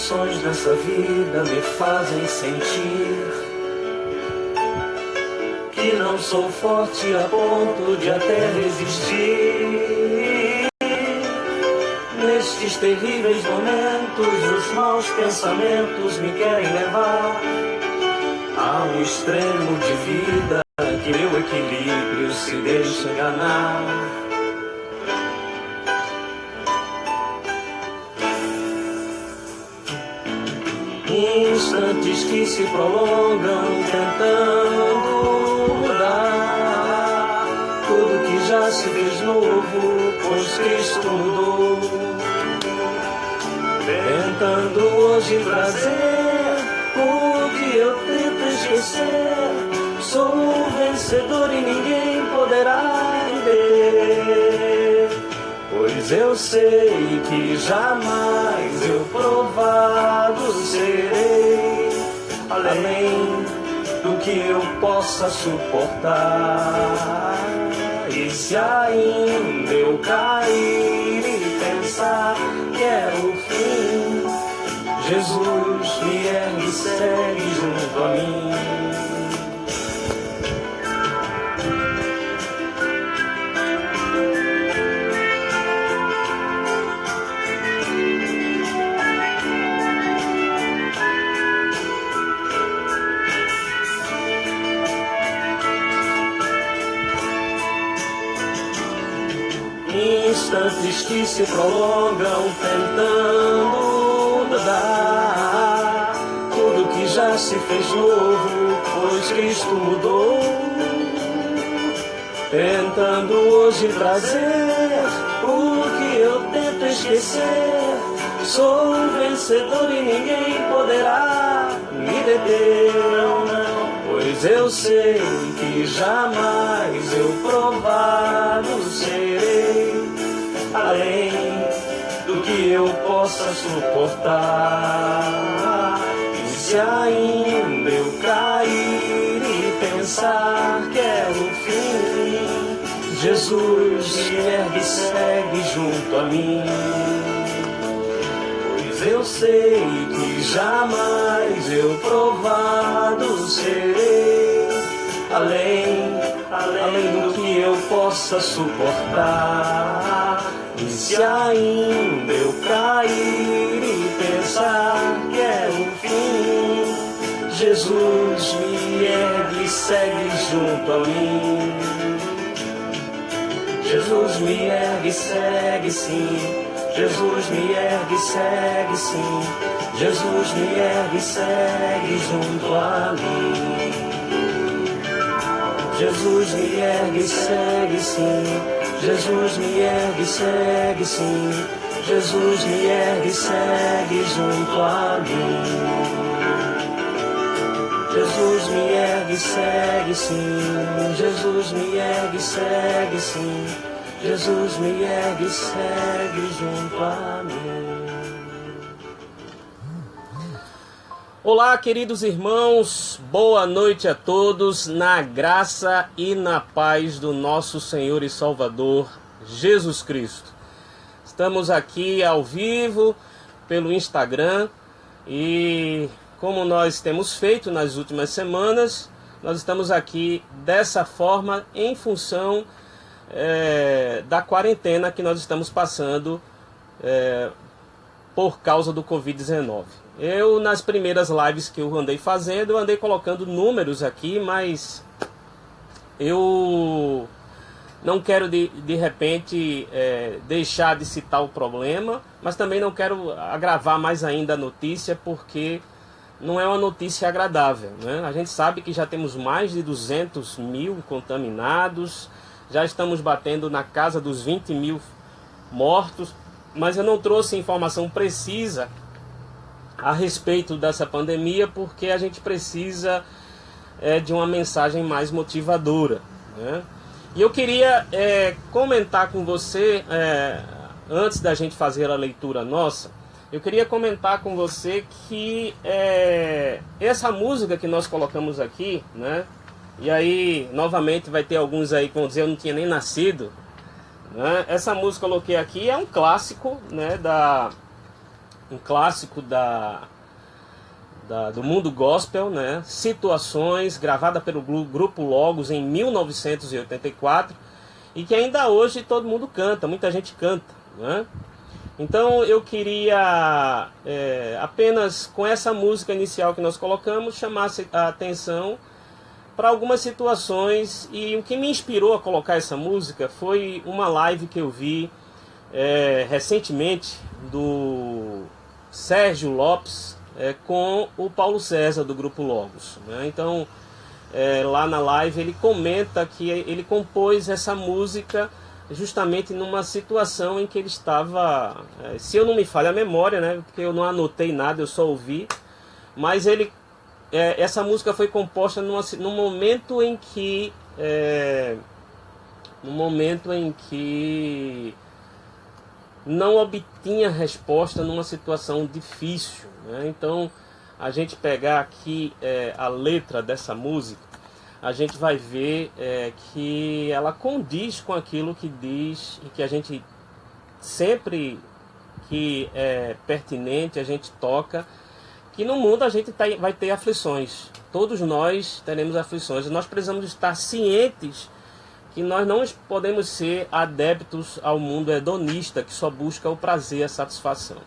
situações nessa vida me fazem sentir que não sou forte a ponto de até resistir. Nestes terríveis momentos, os maus pensamentos me querem levar a um extremo de vida que meu equilíbrio se deixa enganar. Instantes que se prolongam tentando mudar tudo que já se fez novo, pois Cristo mudou. Tentando hoje trazer o que eu tento esquecer. Sou um vencedor e ninguém poderá me ver, pois eu sei que jamais eu provado serei, além do que eu possa suportar. E se ainda eu cair e pensar que é o fim, Jesus me ergue e segue junto a mim. Instantes que se prolongam tentando mudar tudo que já se fez novo, pois Cristo mudou. Tentando hoje trazer o que eu tento esquecer. Sou um vencedor e ninguém poderá me deter, não, não. Pois eu sei que jamais eu provado serei, além do que eu possa suportar. E se ainda eu cair e pensar que é o fim, Jesus me ergue e segue junto a mim. Pois eu sei que jamais eu provado serei, além do que eu possa suportar. E se ainda eu cair e pensar que é o fim, Jesus me ergue e segue junto a mim. Jesus me ergue e segue sim. Jesus me ergue e segue sim. Jesus me ergue e segue junto a mim. Jesus me ergue e segue sim. Jesus me ergue e segue sim. Jesus me ergue e segue junto a mim. Jesus me ergue e segue sim. Jesus me ergue e segue sim. Jesus me ergue e segue junto a mim. Olá, queridos irmãos, boa noite a todos, na graça e na paz do nosso Senhor e Salvador, Jesus Cristo. Estamos aqui ao vivo pelo Instagram e, como nós temos feito nas últimas semanas, nós estamos aqui dessa forma em função da quarentena que nós estamos passando por causa do Covid-19. Eu, nas primeiras lives que eu andei fazendo, eu andei colocando números aqui, mas eu não quero de repente deixar de citar o problema, mas também não quero agravar mais ainda a notícia, porque não é uma notícia agradável, né? A gente sabe que já temos mais de 200 mil contaminados, já estamos batendo na casa dos 20 mil mortos, mas eu não trouxe informação precisa a respeito dessa pandemia, porque a gente precisa de uma mensagem mais motivadora, né? E eu queria comentar com você, antes da gente fazer a leitura nossa, eu queria comentar com você que essa música que nós colocamos aqui, né? E aí, novamente, vai ter alguns aí que vão dizer eu não tinha nem nascido, né? Essa música que eu coloquei aqui é um clássico, né, um clássico do mundo gospel, né? Situações, gravada pelo Grupo Logos em 1984, e que ainda hoje todo mundo canta, muita gente canta, né? Então eu queria apenas com essa música inicial que nós colocamos chamar a atenção para algumas situações, e o que me inspirou a colocar essa música foi uma live que eu vi recentemente do Sérgio Lopes com o Paulo César do Grupo Logos, né? Então lá na live ele comenta que ele compôs essa música justamente numa situação em que ele estava, se eu não me falha a memória, né, porque eu não anotei nada, eu só ouvi, mas essa música foi composta num momento em que não obtinha resposta numa situação difícil, né? Então, a gente pegar aqui a letra dessa música, a gente vai ver que ela condiz com aquilo que diz, e que a gente sempre que é pertinente a gente toca, que no mundo a gente vai ter aflições. Todos nós teremos aflições, e nós precisamos estar cientes que nós não podemos ser adeptos ao mundo hedonista, que só busca o prazer, a satisfação.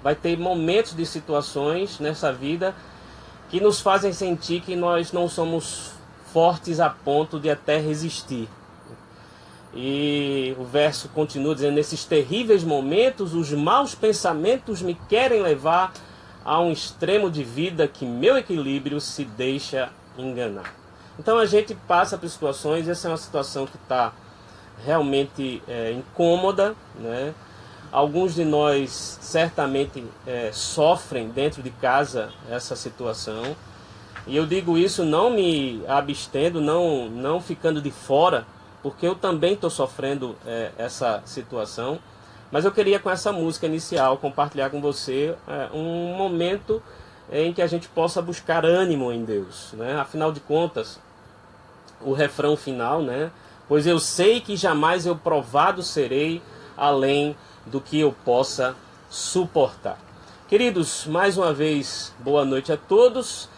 Vai ter momentos de situações nessa vida que nos fazem sentir que nós não somos fortes a ponto de até resistir. E o verso continua dizendo: nesses terríveis momentos, os maus pensamentos me querem levar a um extremo de vida que meu equilíbrio se deixa enganar. Então a gente passa por situações, essa é uma situação que está realmente incômoda, né? Alguns de nós certamente sofrem dentro de casa essa situação. E eu digo isso não me abstendo, não ficando de fora, porque eu também estou sofrendo essa situação. Mas eu queria, com essa música inicial, compartilhar com você um momento em que a gente possa buscar ânimo em Deus, né? Afinal de contas, o refrão final, né? Pois eu sei que jamais eu provado serei além do que eu possa suportar. Queridos, mais uma vez, boa noite a todos.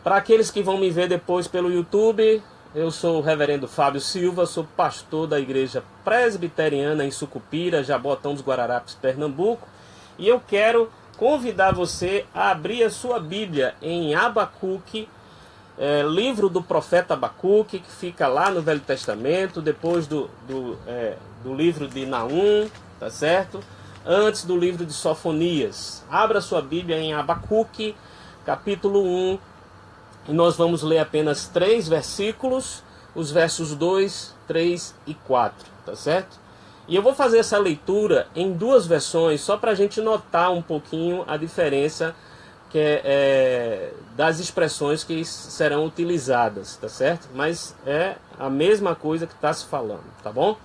Para aqueles que vão me ver depois pelo YouTube, eu sou o reverendo Fábio Silva, sou pastor da Igreja Presbiteriana em Sucupira, Jabotão dos Guararapes, Pernambuco, e eu quero convidar você a abrir a sua Bíblia em Abacuque, livro do profeta Abacuque, que fica lá no Velho Testamento, depois do livro de Naum, tá certo? Antes do livro de Sofonias. Abra sua Bíblia em Abacuque, capítulo 1, e nós vamos ler apenas 3 versículos, os versos 2, 3 e 4, tá certo? E eu vou fazer essa leitura em 2 versões, só para a gente notar um pouquinho a diferença das expressões que serão utilizadas, tá certo? Mas é a mesma coisa que está se falando, tá bom?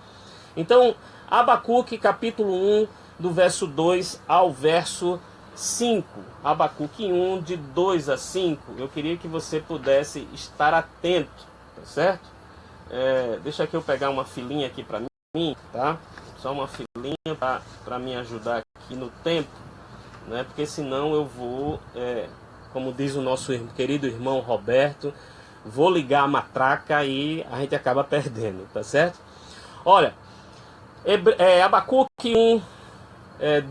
Então, Abacuque, capítulo 1, do verso 2 ao verso 5. Abacuque 1, de 2 a 5. Eu queria que você pudesse estar atento, tá certo? Deixa aqui eu pegar uma filinha aqui para mim, tá? Só uma filinha para me ajudar aqui no tempo, né? Porque senão eu vou, como diz o nosso querido irmão Roberto, vou ligar a matraca e a gente acaba perdendo, tá certo? Olha, Abacuque 1,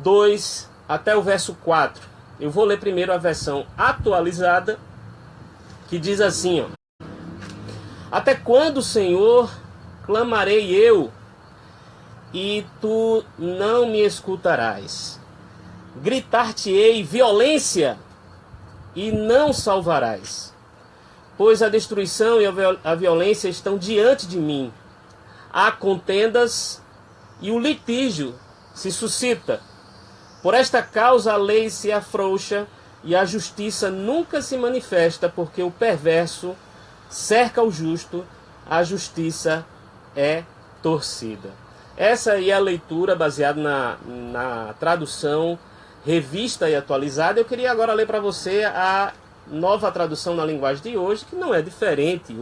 2 até o verso 4. Eu vou ler primeiro a versão atualizada, que diz assim, ó: até quando, Senhor, clamarei eu, e tu não me escutarás? Gritar-te-ei violência, e não salvarás. Pois a destruição e a violência estão diante de mim. Há contendas e o litígio se suscita. Por esta causa a lei se afrouxa e a justiça nunca se manifesta, porque o perverso cerca o justo, a justiça é torcida. Essa aí é a leitura baseada na tradução revista e atualizada. Eu queria agora ler para você a nova tradução na linguagem de hoje, que não é diferente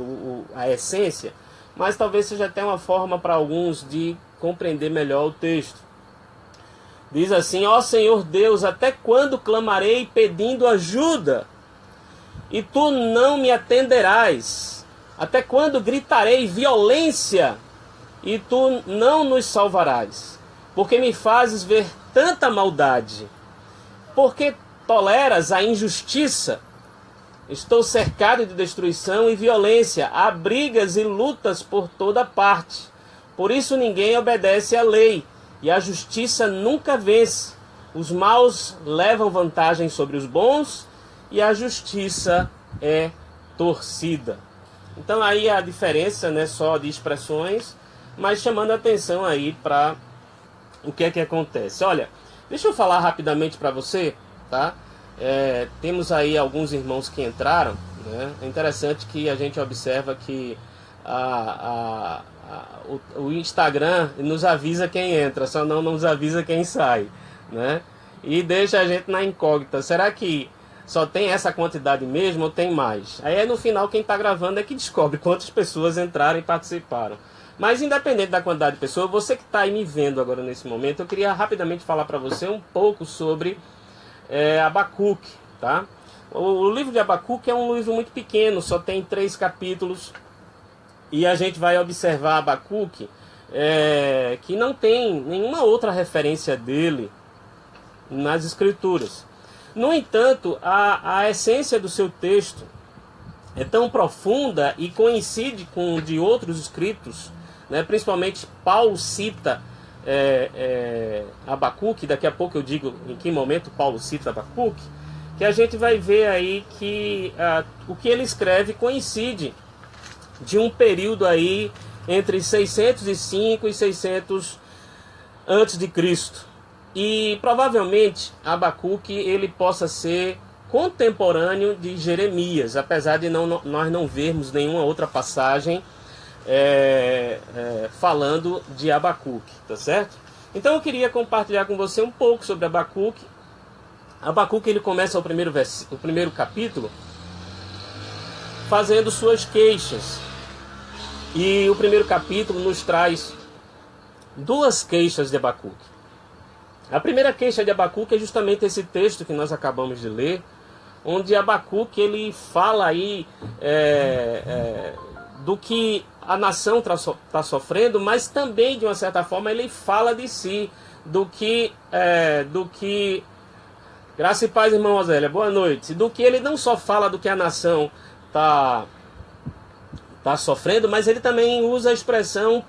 a essência, mas talvez seja até uma forma para alguns de compreender melhor o texto. Diz assim: ó Senhor Deus, até quando clamarei pedindo ajuda? E tu não me atenderás? Até quando gritarei violência? E tu não nos salvarás? Porque me fazes ver tanta maldade? Porque toleras a injustiça? Estou cercado de destruição e violência, há brigas e lutas por toda parte. Por isso ninguém obedece à lei, e a justiça nunca vence. Os maus levam vantagem sobre os bons, e a justiça é torcida. Então aí a diferença, né, só de expressões, mas chamando a atenção aí para o que é que acontece. Olha, deixa eu falar rapidamente para você, tá? Temos aí alguns irmãos que entraram, né? É interessante que a gente observa que o Instagram nos avisa quem entra, só não nos avisa quem sai, né? E deixa a gente na incógnita. Será que só tem essa quantidade mesmo ou tem mais? Aí no final quem está gravando é que descobre quantas pessoas entraram e participaram. Mas independente da quantidade de pessoas, você que está aí me vendo agora nesse momento, eu queria rapidamente falar para você um pouco sobre Abacuque, tá? O livro de Abacuque é um livro muito pequeno, só tem 3 capítulos. E a gente vai observar Abacuque, que não tem nenhuma outra referência dele nas Escrituras. No entanto, a essência do seu texto é tão profunda e coincide com de outros escritos, né? Principalmente Paulo cita Abacuque, daqui a pouco eu digo em que momento Paulo cita Abacuque, que a gente vai ver aí que o que ele escreve coincide de um período aí entre 605 e 600 antes de Cristo. E provavelmente Abacuque ele possa ser contemporâneo de Jeremias, apesar de nós não vermos nenhuma outra passagem falando de Abacuque, tá certo? Então eu queria compartilhar com você um pouco sobre Abacuque. Abacuque ele começa o primeiro capítulo fazendo suas queixas. E o primeiro capítulo nos traz 2 queixas de Abacuque. A primeira queixa de Abacuque é justamente esse texto que nós acabamos de ler, onde Abacuque ele fala aí do que a nação está sofrendo, mas também de uma certa forma ele fala de si, do que graça e paz, irmão Osélia, boa noite, do que ele não só fala do que a nação está sofrendo, mas ele também usa a expressão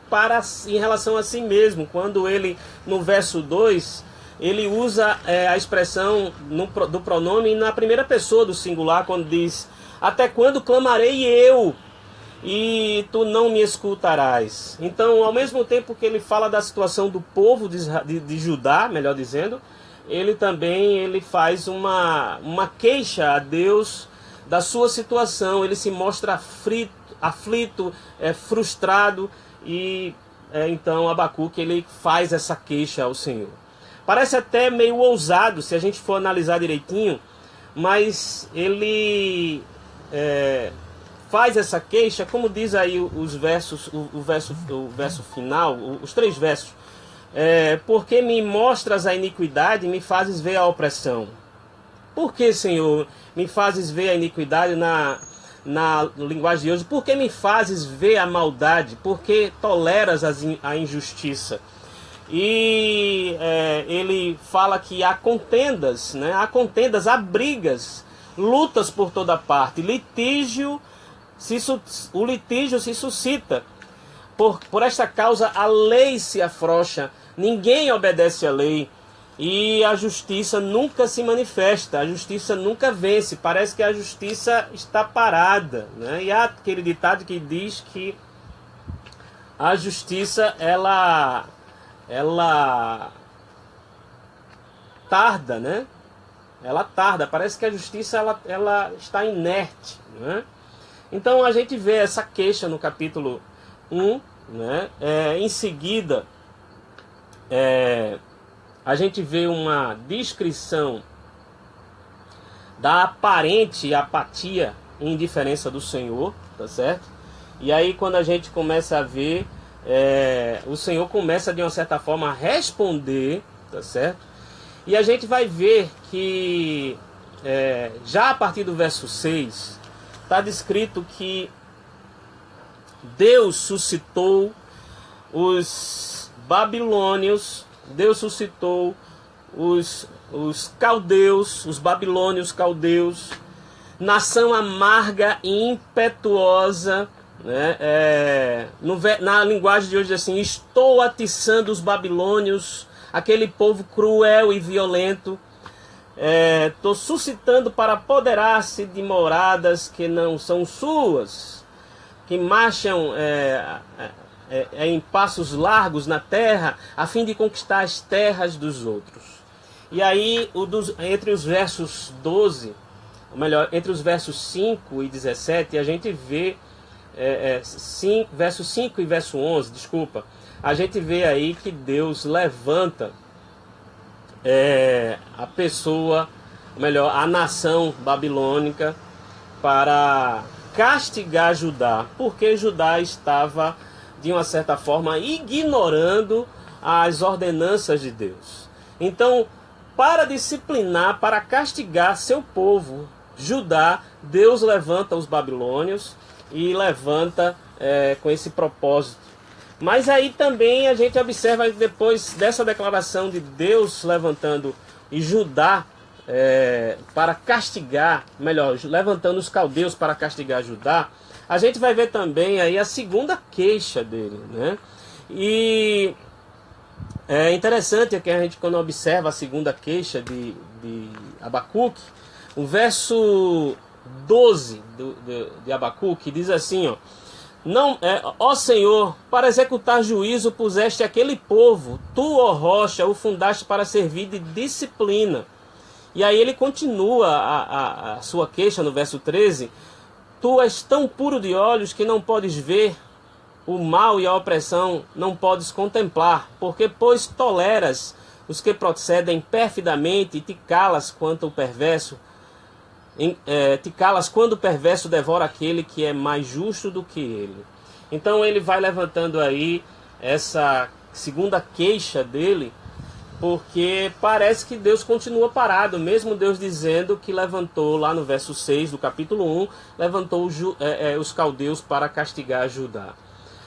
em relação a si mesmo, quando ele no verso 2 ele usa a expressão do pronome na primeira pessoa do singular, quando diz: até quando clamarei eu e tu não me escutarás? Então, ao mesmo tempo que ele fala da situação do povo de Judá, melhor dizendo, ele também faz uma queixa a Deus da sua situação. Ele se mostra aflito, frustrado, e então Abacuque ele faz essa queixa ao Senhor. Parece até meio ousado se a gente for analisar direitinho, mas ele faz essa queixa, como diz aí os versos, o verso final, os 3 versos. Porque me mostras a iniquidade e me fazes ver a opressão. Por que, Senhor, me fazes ver a iniquidade na linguagem de hoje? Por que me fazes ver a maldade? Por que toleras a injustiça? E ele fala que há contendas, né? Há brigas, lutas por toda parte, o litígio se suscita. Por esta causa a lei se afrouxa, ninguém obedece à lei, e a justiça nunca se manifesta, a justiça nunca vence, parece que a justiça está parada, né? E há aquele ditado que diz que a justiça ela tarda, né? Ela tarda, parece que a justiça ela está inerte, né? Então a gente vê essa queixa no capítulo 1, né? Em seguida, a gente vê uma descrição da aparente apatia e indiferença do Senhor, tá certo? E aí quando a gente começa a ver, o Senhor começa de uma certa forma a responder, tá certo? E a gente vai ver que já a partir do verso 6 está descrito que Deus suscitou os babilônios, Deus suscitou os caldeus, os babilônios caldeus, nação amarga e impetuosa, né? Na linguagem de hoje diz assim: estou atiçando os babilônios, aquele povo cruel e violento, estou suscitando para apoderar-se de moradas que não são suas, que marcham em passos largos na terra, a fim de conquistar as terras dos outros. E aí, entre os versos 12, ou melhor, entre os versos 5 e 17, a gente vê, verso 5 e verso 11, desculpa, a gente vê aí que Deus levanta a pessoa, ou melhor, a nação babilônica para castigar Judá, porque Judá estava, de uma certa forma, ignorando as ordenanças de Deus. Então, para disciplinar, para castigar seu povo, Judá, Deus levanta os babilônios e levanta com esse propósito. Mas aí também a gente observa, depois dessa declaração de Deus levantando e Judá para castigar, melhor, levantando os caldeus para castigar Judá, a gente vai ver também aí a segunda queixa dele, né? E é interessante que a gente, quando observa a segunda queixa de Abacuque, o verso 12 de Abacuque diz assim, ó Senhor, para executar juízo puseste aquele povo, tu, ó rocha, o fundaste para servir de disciplina. E aí ele continua a sua queixa no verso 13, tu és tão puro de olhos que não podes ver o mal e a opressão, não podes contemplar, porque pois toleras os que procedem perfidamente e te calas quando o perverso devora aquele que é mais justo do que ele. Então ele vai levantando aí essa segunda queixa dele, porque parece que Deus continua parado, mesmo Deus dizendo que levantou, lá no verso 6 do capítulo 1, levantou os caldeus para castigar Judá.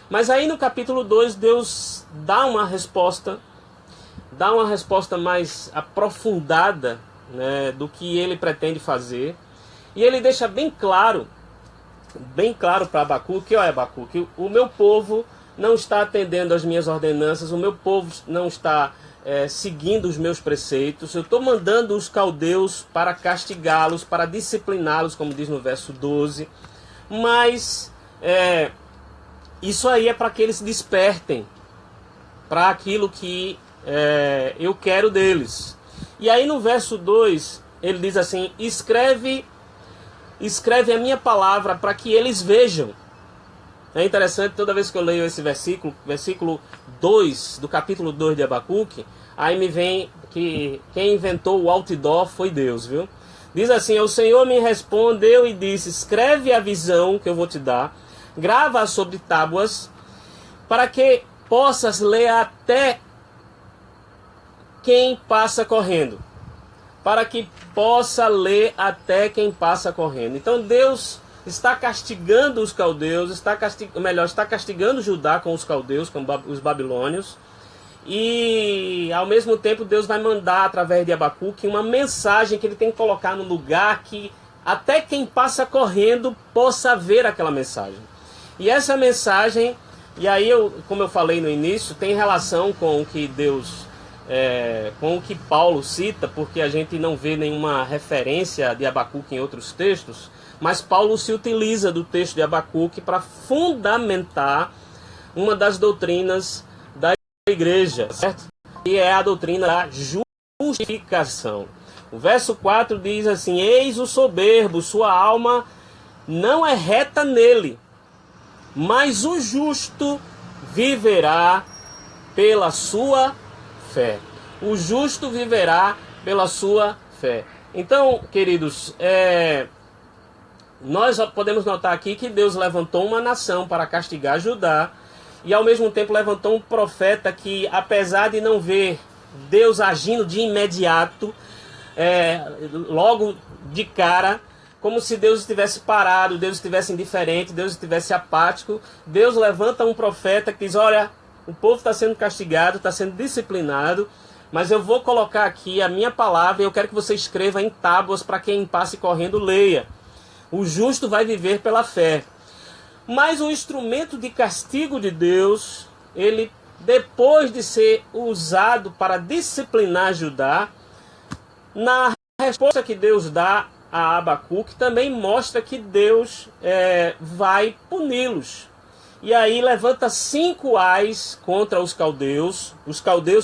Mas aí no capítulo 2, Deus dá uma resposta mais aprofundada, né, do que ele pretende fazer. E ele deixa bem claro para Abacuque, olha Abacuque, o meu povo não está atendendo às minhas ordenanças, o meu povo não está seguindo os meus preceitos, eu estou mandando os caldeus para castigá-los, para discipliná-los, como diz no verso 12, mas isso aí é para que eles despertem para aquilo que eu quero deles. E aí no verso 2, ele diz assim, escreve a minha palavra para que eles vejam. É interessante, toda vez que eu leio esse versículo 2 do capítulo 2 de Abacuque, aí me vem que quem inventou o outdoor foi Deus, viu? Diz assim, o Senhor me respondeu e disse, escreve a visão que eu vou te dar, grava sobre tábuas, para que possas ler até quem passa correndo. Para que possa ler até quem passa correndo. Então Deus está castigando os caldeus, está castigando Judá com os caldeus, com os babilônios. E ao mesmo tempo Deus vai mandar através de Abacuque uma mensagem que ele tem que colocar no lugar que até quem passa correndo possa ver aquela mensagem. E essa mensagem, e aí como eu falei no início, tem relação com o que com o que Paulo cita, porque a gente não vê nenhuma referência de Abacuque em outros textos, mas Paulo se utiliza do texto de Abacuque para fundamentar uma das doutrinas da igreja, certo? E é a doutrina da justificação. O verso 4 diz assim, eis o soberbo, sua alma não é reta nele, mas o justo viverá pela sua fé. O justo viverá pela sua fé. Então, queridos, nós podemos notar aqui que Deus levantou uma nação para castigar Judá e ao mesmo tempo levantou um profeta que, apesar de não ver Deus agindo de imediato, logo de cara, como se Deus estivesse parado, Deus estivesse indiferente, Deus estivesse apático. Deus levanta um profeta que diz: olha, o povo está sendo castigado, está sendo disciplinado, mas eu vou colocar aqui a minha palavra e eu quero que você escreva em tábuas para quem passe correndo leia. O justo vai viver pela fé. Mas o instrumento de castigo de Deus, ele, depois de ser usado para disciplinar Judá, na resposta que Deus dá a Abacuque, também mostra que Deus vai puni-los. E aí levanta 5 ais contra os caldeus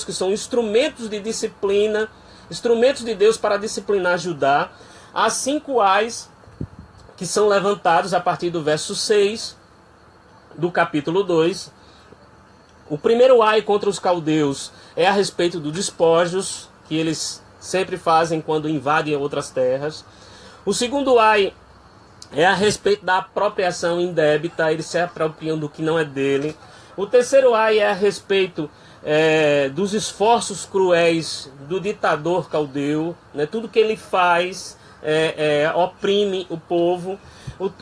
que são instrumentos de disciplina, instrumentos de Deus para disciplinar Judá. Há 5 ais que são levantados a partir do verso 6 do capítulo 2. O primeiro ai contra os caldeus é a respeito dos despojos que eles sempre fazem quando invadem outras terras. O segundo ai é a respeito da apropriação indébita, eles se apropriam do que não é dele. O terceiro ai é a respeito dos esforços cruéis do ditador caldeu, né? Tudo que ele faz oprime o povo.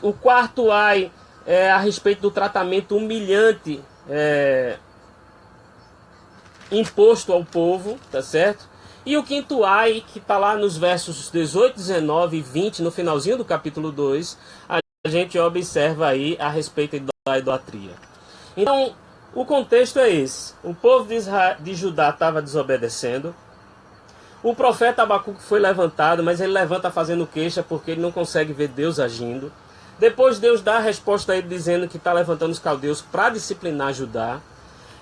O quarto ai é a respeito do tratamento humilhante imposto ao povo, tá certo? E o quinto ai, que está lá nos versos 18, 19 e 20, no finalzinho do capítulo 2, a gente observa aí a respeito da idolatria. Então, o contexto é esse. O povo de Judá estava desobedecendo. O profeta Abacuque foi levantado, mas ele levanta fazendo queixa porque ele não consegue ver Deus agindo. Depois Deus dá a resposta a ele dizendo que está levantando os caldeus para disciplinar Judá.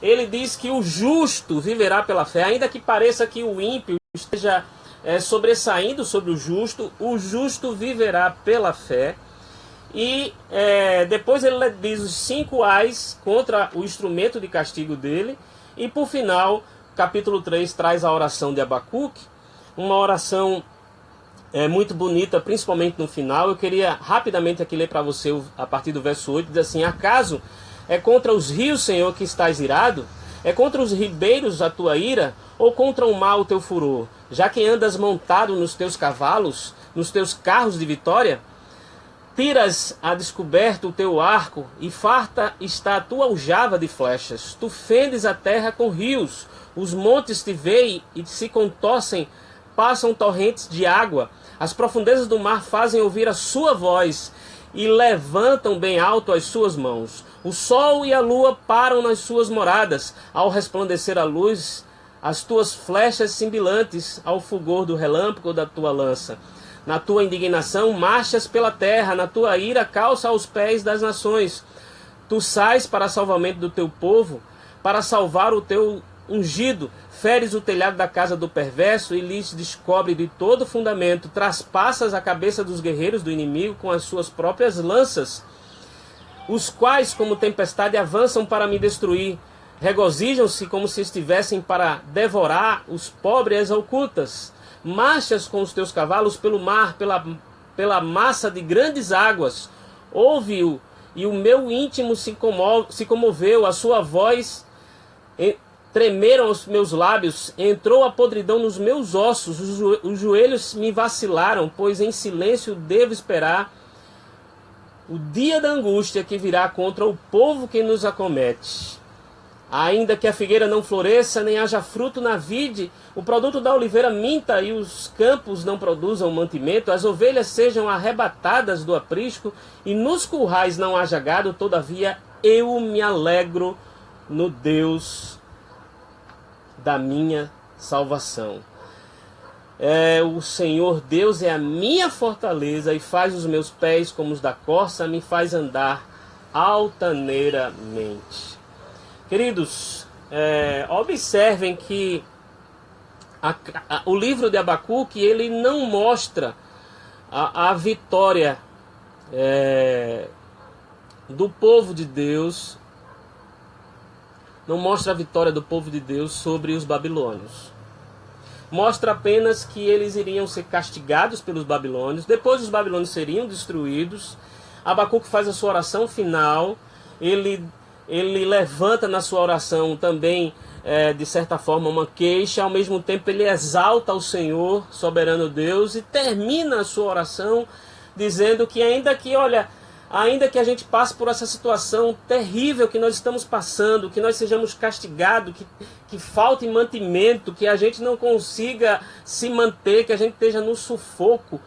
Ele diz que o justo viverá pela fé, ainda que pareça que o ímpio esteja sobressaindo sobre o justo viverá pela fé. E depois ele diz os 5 ais contra o instrumento de castigo dele. E por final, capítulo 3 traz a oração de Abacuque, uma oração muito bonita, principalmente no final. Eu queria rapidamente aqui ler para você a partir do verso 8, diz assim: acaso é contra os rios, Senhor, que estás irado? É contra os ribeiros a tua ira? Ou contra o mar o teu furor? Já que andas montado nos teus cavalos, nos teus carros de vitória? Tiras a descoberto o teu arco, e farta está a tua aljava de flechas. Tu fendes a terra com rios, os montes te veem e se contorcem, passam torrentes de água. As profundezas do mar fazem ouvir a sua voz, e levantam bem alto as suas mãos. O sol e a lua param nas suas moradas, ao resplandecer a luz, as tuas flechas cintilantes, ao fulgor do relâmpago da tua lança. Na tua indignação marchas pela terra, na tua ira calça aos pés das nações. Tu sais para salvamento do teu povo, para salvar o teu ungido. Feres o telhado da casa do perverso e lhes descobre de todo fundamento. Traspassas a cabeça dos guerreiros do inimigo com as suas próprias lanças, os quais como tempestade avançam para me destruir. Regozijam-se como se estivessem para devorar os pobres ocultas. Marchas com os teus cavalos pelo mar, pela massa de grandes águas. Ouve-o, e o meu íntimo se comoveu, a sua voz tremeram os meus lábios, entrou a podridão nos meus ossos, os joelhos me vacilaram, pois em silêncio devo esperar o dia da angústia que virá contra o povo que nos acomete. Ainda que a figueira não floresça, nem haja fruto na vide, o produto da oliveira minta e os campos não produzam mantimento, as ovelhas sejam arrebatadas do aprisco e nos currais não haja gado, todavia eu me alegro no Deus da minha salvação. O Senhor Deus é a minha fortaleza e faz os meus pés como os da corça, me faz andar altaneiramente. Queridos, observem que o livro de Abacuque, ele não mostra a vitória do povo de Deus, não mostra a vitória do povo de Deus sobre os babilônios. Mostra apenas que eles iriam ser castigados pelos babilônios, depois os babilônios seriam destruídos. Abacuque faz a sua oração final, ele levanta na sua oração também de certa forma, uma queixa, ao mesmo tempo ele exalta o Senhor, soberano Deus, e termina a sua oração dizendo que ainda que a gente passe por essa situação terrível que nós estamos passando, que nós sejamos castigados, que falte mantimento, que a gente não consiga se manter, que a gente esteja no sufoco,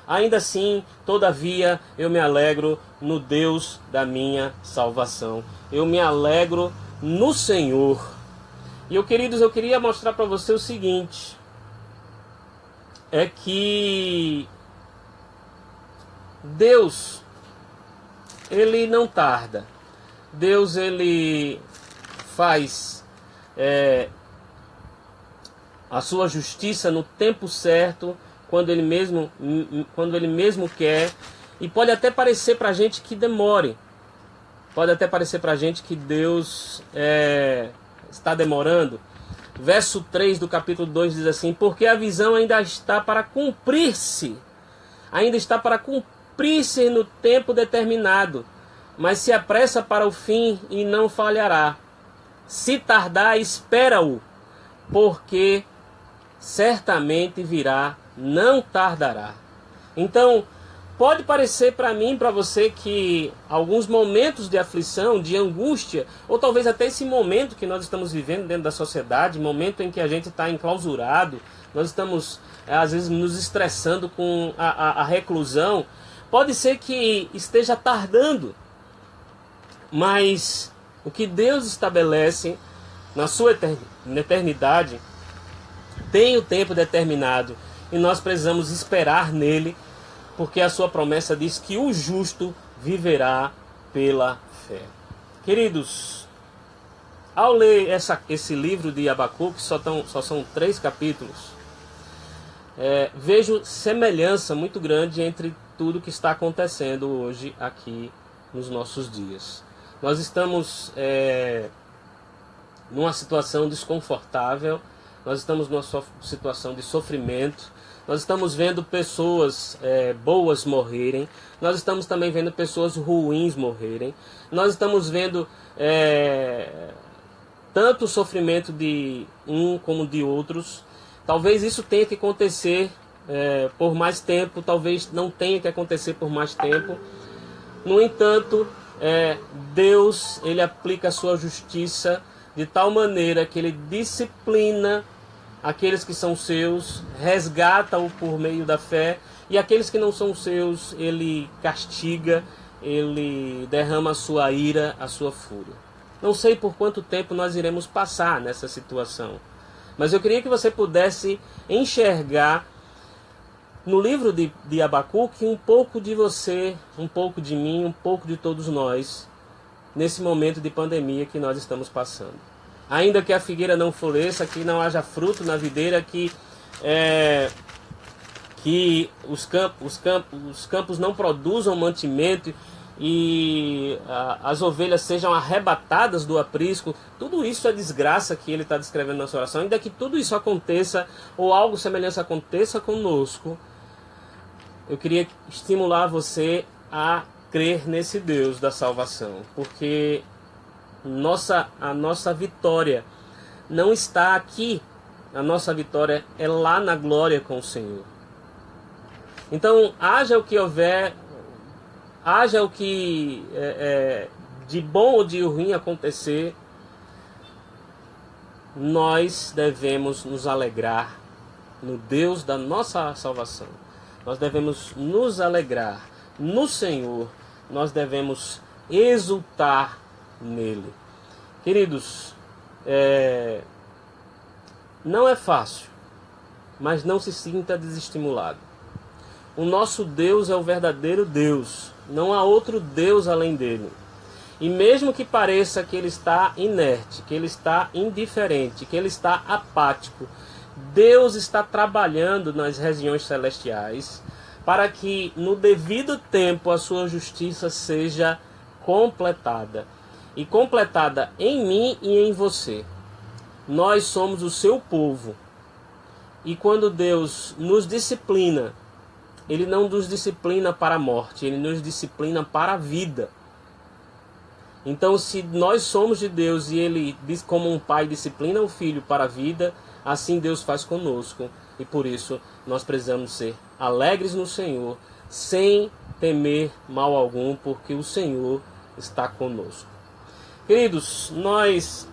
ainda assim, todavia, eu me alegro no Deus da minha salvação. Eu me alegro no Senhor. E, queridos, eu queria mostrar para você o seguinte, é que Deus, ele não tarda. Deus, ele faz a sua justiça no tempo certo, quando ele mesmo quer. E pode até parecer para a gente que demore. Pode até parecer para a gente que Deus está demorando. Verso 3 do capítulo 2 diz assim: porque a visão ainda está para cumprir-se. Ainda está para cumprir-se no tempo determinado. Mas se apressa para o fim e não falhará. Se tardar, espera-o, porque certamente virá, não tardará. Então, pode parecer para mim, para você, que alguns momentos de aflição, de angústia, ou talvez até esse momento que nós estamos vivendo dentro da sociedade, momento em que a gente está enclausurado, nós estamos, às vezes, nos estressando com a reclusão, pode ser que esteja tardando. Mas o que Deus estabelece na sua eternidade tem o tempo determinado e nós precisamos esperar nele, porque a sua promessa diz que o justo viverá pela fé. Queridos, ao ler esse livro de Abacuque, só são 3 capítulos, vejo semelhança muito grande entre tudo que está acontecendo hoje aqui nos nossos dias. Nós estamos numa situação desconfortável, nós estamos numa situação de sofrimento, nós estamos vendo pessoas boas morrerem, nós estamos também vendo pessoas ruins morrerem, nós estamos vendo tanto o sofrimento de um como de outros. Talvez isso tenha que acontecer por mais tempo, talvez não tenha que acontecer por mais tempo. No entanto, Deus, ele aplica a sua justiça de tal maneira que ele disciplina aqueles que são seus, resgata-o por meio da fé, e aqueles que não são seus, ele castiga, ele derrama a sua ira, a sua fúria. Não sei por quanto tempo nós iremos passar nessa situação, mas eu queria que você pudesse enxergar no livro de Abacuque um pouco de você, um pouco de mim, um pouco de todos nós, nesse momento de pandemia que nós estamos passando. Ainda que a figueira não floresça, que não haja fruto na videira, que os campos não produzam mantimento e as ovelhas sejam arrebatadas do aprisco, tudo isso é desgraça que ele está descrevendo na sua oração. Ainda que tudo isso aconteça, ou algo semelhante aconteça conosco, eu queria estimular você a crer nesse Deus da salvação, porque a nossa vitória não está aqui, a nossa vitória é lá na glória com o Senhor. Então, haja o que houver, haja o que de bom ou de ruim acontecer, nós devemos nos alegrar no Deus da nossa salvação. Nós devemos nos alegrar no Senhor, nós devemos exultar nele. Queridos, não é fácil, mas não se sinta desestimulado. O nosso Deus é o verdadeiro Deus, não há outro Deus além dele. E mesmo que pareça que ele está inerte, que ele está indiferente, que ele está apático, Deus está trabalhando nas regiões celestiais para que no devido tempo a sua justiça seja completada. E completada em mim e em você. Nós somos o seu povo. E quando Deus nos disciplina, ele não nos disciplina para a morte, ele nos disciplina para a vida. Então, se nós somos de Deus e Ele diz como um pai disciplina o filho para a vida, assim Deus faz conosco. E por isso nós precisamos ser alegres no Senhor, sem temer mal algum, porque o Senhor está conosco. Queridos, nós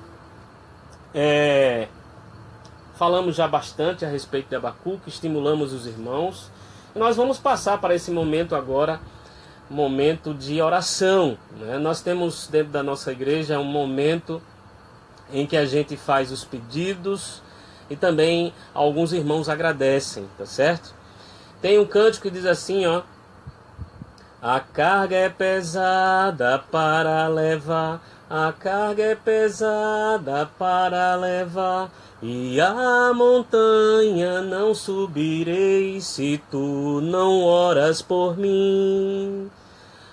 falamos já bastante a respeito de Abacuque, estimulamos os irmãos. E nós vamos passar para esse momento agora, momento de oração, né? Nós temos dentro da nossa igreja um momento em que a gente faz os pedidos e também alguns irmãos agradecem, tá certo? Tem um cântico que diz assim, ó: a carga é pesada para levar, a carga é pesada para levar, e a montanha não subirei se tu não oras por mim.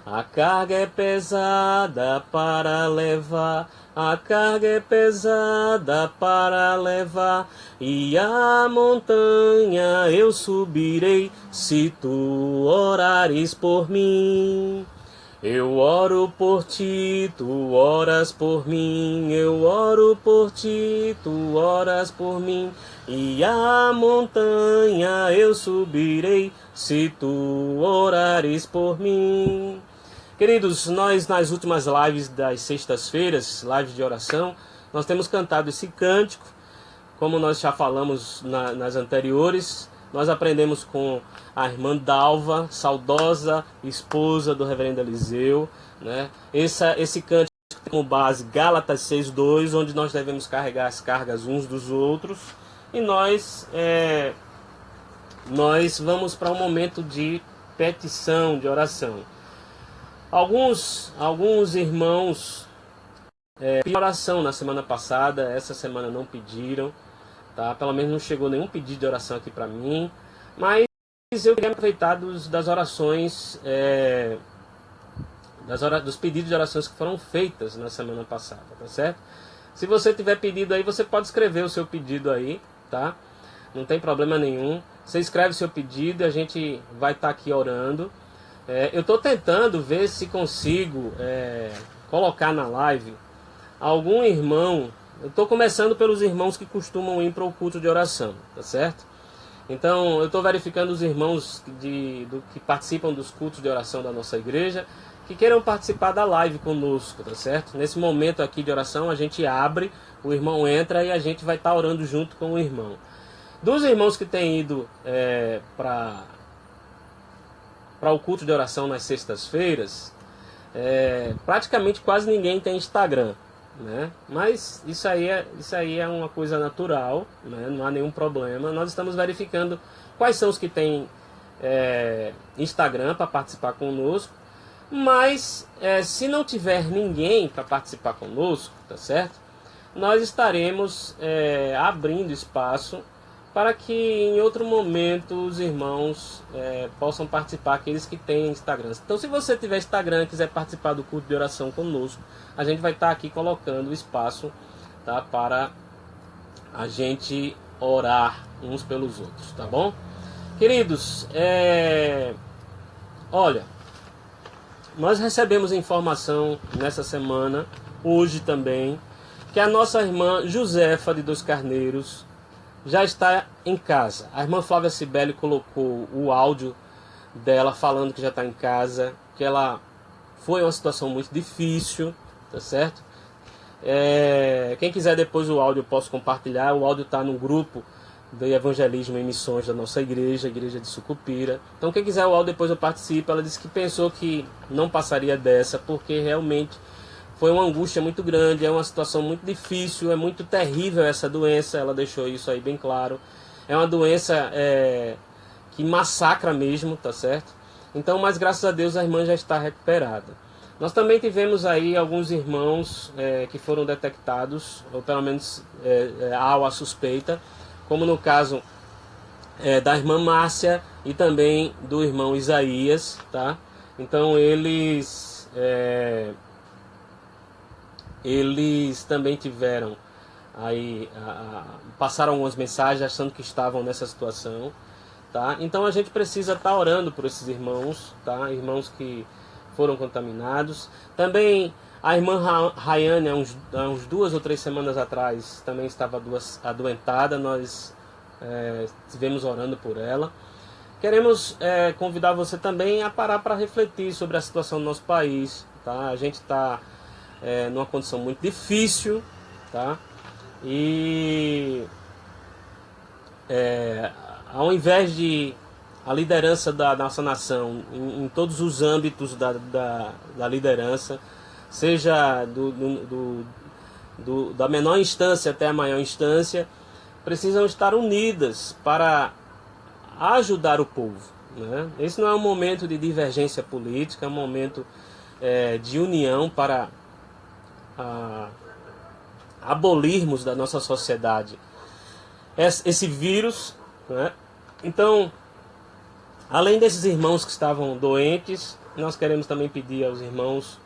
A carga é pesada para levar, a carga é pesada para levar, e a montanha eu subirei se tu orares por mim. Eu oro por ti, tu oras por mim, eu oro por ti, tu oras por mim, e a montanha eu subirei se tu orares por mim. Queridos, nós nas últimas lives das sextas-feiras, lives de oração, nós temos cantado esse cântico, como nós já falamos nas anteriores. Nós aprendemos com a irmã Dalva, saudosa esposa do reverendo Eliseu, né? Esse cântico tem como base Gálatas 6:2, onde nós devemos carregar as cargas uns dos outros. E nós vamos para um momento de petição, de oração. Alguns irmãos pediram oração na semana passada, essa semana não pediram, tá? Pelo menos não chegou nenhum pedido de oração aqui para mim, mas eu queria aproveitar das orações, dos pedidos de orações que foram feitas na semana passada, tá certo? Se você tiver pedido aí, você pode escrever o seu pedido aí, tá? Não tem problema nenhum. Você escreve o seu pedido e a gente vai estar aqui orando. Eu estou tentando ver se consigo colocar na live algum irmão. Eu estou começando pelos irmãos que costumam ir para o culto de oração, tá certo? Então eu estou verificando os irmãos que participam dos cultos de oração da nossa igreja, que queiram participar da live conosco, tá certo? Nesse momento aqui de oração a gente abre, o irmão entra e a gente vai estar orando junto com o irmão. Dos irmãos que têm ido para o culto de oração nas sextas-feiras, praticamente quase ninguém tem Instagram, né? Mas isso aí é uma coisa natural, né? Não há nenhum problema. Nós estamos verificando quais são os que têm Instagram para participar conosco, mas se não tiver ninguém para participar conosco, tá certo? Nós estaremos abrindo espaço para que em outro momento os irmãos possam participar, aqueles que têm Instagram. Então, se você tiver Instagram e quiser participar do culto de oração conosco, a gente vai estar aqui colocando o espaço, tá, para a gente orar uns pelos outros, tá bom? Queridos, olha, nós recebemos informação nessa semana, hoje também, que a nossa irmã Josefa de Dois Carneiros já está em casa. A irmã Flávia Cibele colocou o áudio dela falando que já está em casa, que ela foi uma situação muito difícil, tá certo? Quem quiser depois o áudio eu posso compartilhar. O áudio está no grupo do Evangelismo e Missões da nossa igreja, a igreja de Sucupira. Então quem quiser o áudio depois eu participo. Ela disse que pensou que não passaria dessa, porque realmente foi uma angústia muito grande, é uma situação muito difícil, é muito terrível essa doença, ela deixou isso aí bem claro. É uma doença que massacra mesmo, tá certo? Então, mas graças a Deus a irmã já está recuperada. Nós também tivemos aí alguns irmãos que foram detectados, ou pelo menos há a suspeita, como no caso da irmã Márcia e também do irmão Isaías, tá? Então eles também tiveram aí, passaram algumas mensagens achando que estavam nessa situação, tá? Então a gente precisa estar orando por esses irmãos, tá? Irmãos que foram contaminados. Também a irmã Rayane, há uns 2 ou 3 semanas atrás, também estava adoentada. Nós estivemos orando por ela. Queremos convidar você também a parar para refletir sobre a situação do nosso país. Tá? A gente está numa condição muito difícil, tá? E ao invés de a liderança da nossa nação, em todos os âmbitos da liderança, seja da menor instância até a maior instância, precisam estar unidas para ajudar o povo, né? Esse não é um momento de divergência política, é um momento de união para abolirmos da nossa sociedade esse vírus, né? Então, além desses irmãos que estavam doentes, nós queremos também pedir aos irmãos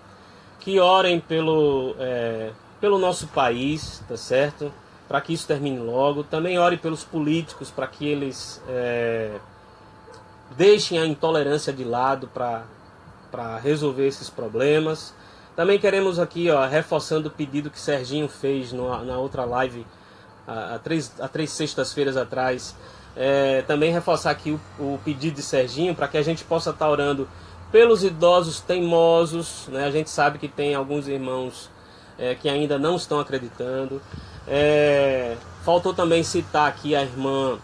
que orem pelo nosso país, tá certo? Para que isso termine logo. Também ore pelos políticos, para que eles deixem a intolerância de lado para resolver esses problemas. Também queremos aqui, reforçando o pedido que Serginho fez na outra live, há 3 sextas-feiras atrás. Também reforçar aqui o pedido de Serginho, para que a gente possa estar orando pelos idosos teimosos, né? A gente sabe que tem alguns irmãos que ainda não estão acreditando. Faltou também citar aqui a irmã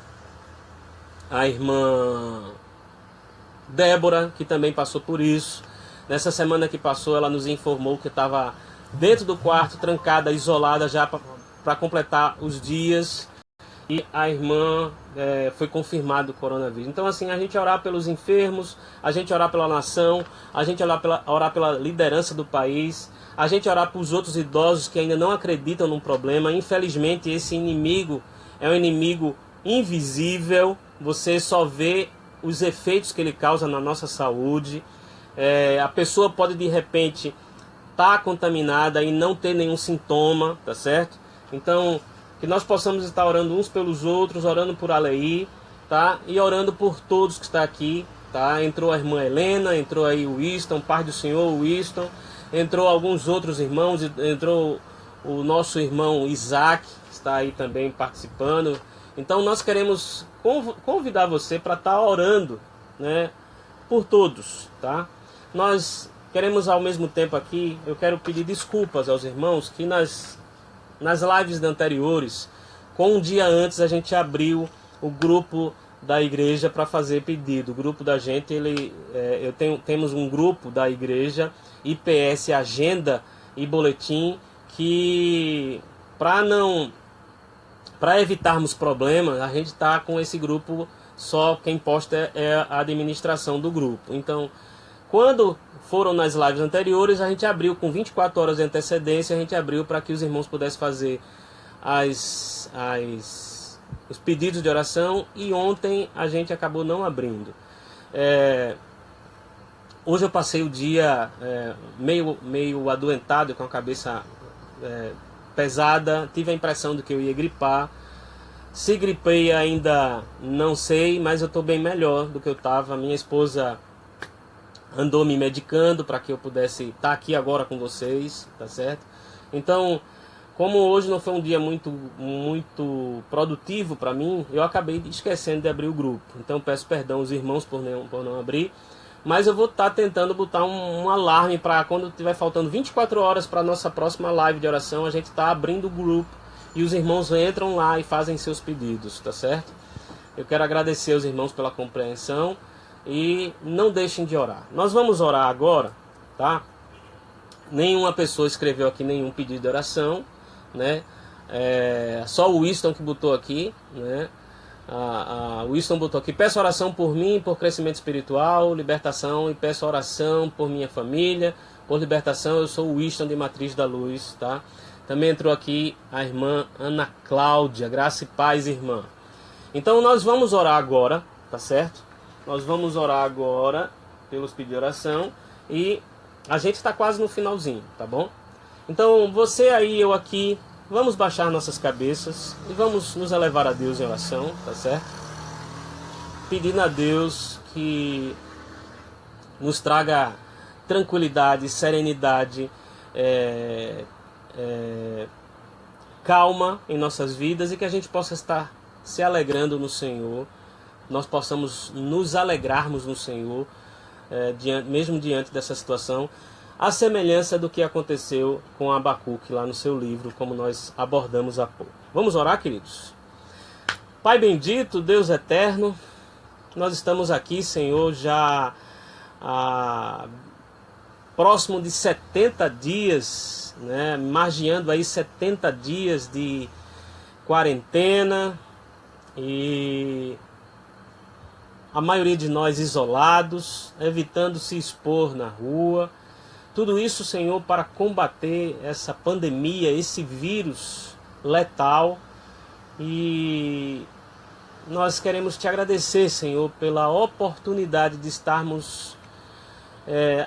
Débora, que também passou por isso. Nessa semana que passou, ela nos informou que estava dentro do quarto, trancada, isolada, já para completar os dias. E a irmã foi confirmado o coronavírus. Então, assim, a gente orar pelos enfermos, a gente orar pela nação, a gente orar pela liderança do país, a gente orar para os outros idosos que ainda não acreditam no problema. Infelizmente, esse inimigo é um inimigo invisível. Você só vê os efeitos que ele causa na nossa saúde. A pessoa pode, de repente, estar contaminada e não ter nenhum sintoma, tá certo? Então, que nós possamos estar orando uns pelos outros, orando por Aleí, tá? E orando por todos que estão aqui, tá? Entrou a irmã Helena, entrou aí o Winston, Pai do Senhor, Winston, entrou alguns outros irmãos, entrou o nosso irmão Isaac, que está aí também participando. Então nós queremos convidar você para estar orando, né, por todos, tá? Nós queremos ao mesmo tempo aqui, eu quero pedir desculpas aos irmãos que nas lives anteriores, com um dia antes, a gente abriu o grupo da igreja para fazer pedido. O grupo da gente, temos um grupo da igreja, IPS Agenda e Boletim, que para evitarmos problemas, a gente está com esse grupo, só quem posta é a administração do grupo. Então, quando foram nas lives anteriores, a gente abriu com 24 horas de antecedência, a gente abriu para que os irmãos pudessem fazer os pedidos de oração, e ontem a gente acabou não abrindo. Hoje eu passei o dia meio adoentado, com a cabeça pesada, tive a impressão de que eu ia gripar. Se gripei ainda não sei, mas eu estou bem melhor do que eu estava. Minha esposa andou me medicando para que eu pudesse estar aqui agora com vocês, tá certo? Então, como hoje não foi um dia muito produtivo para mim, eu acabei esquecendo de abrir o grupo. Então peço perdão aos irmãos por não abrir, mas eu vou estar tentando botar um alarme para quando estiver faltando 24 horas para a nossa próxima live de oração, a gente está abrindo o grupo e os irmãos entram lá e fazem seus pedidos, tá certo? Eu quero agradecer aos irmãos pela compreensão. E não deixem de orar. Nós vamos orar agora, tá? Nenhuma pessoa escreveu aqui nenhum pedido de oração, né? Só o Winston que botou aqui, né? O Winston botou aqui: peço oração por mim, por crescimento espiritual, libertação, e peço oração por minha família, por libertação. Eu sou o Winston de Matriz da Luz, tá? Também entrou aqui a irmã Ana Cláudia, graça e paz, irmã. Então nós vamos orar agora, tá certo? Nós vamos orar agora pelos pedidos de oração e a gente está quase no finalzinho, tá bom? Então você aí, eu aqui, vamos baixar nossas cabeças e vamos nos elevar a Deus em oração, tá certo? Pedindo a Deus que nos traga tranquilidade, serenidade, calma em nossas vidas, e que a gente possa estar se alegrando no Senhor, nós possamos nos alegrarmos no Senhor, mesmo diante dessa situação, a semelhança do que aconteceu com Abacuque lá no seu livro, como nós abordamos há pouco. Vamos orar, queridos? Pai bendito, Deus eterno, nós estamos aqui, Senhor, já próximo de 70 dias, né, margeando aí 70 dias de quarentena, e a maioria de nós isolados, evitando se expor na rua. Tudo isso, Senhor, para combater essa pandemia, esse vírus letal. E nós queremos te agradecer, Senhor, pela oportunidade de estarmos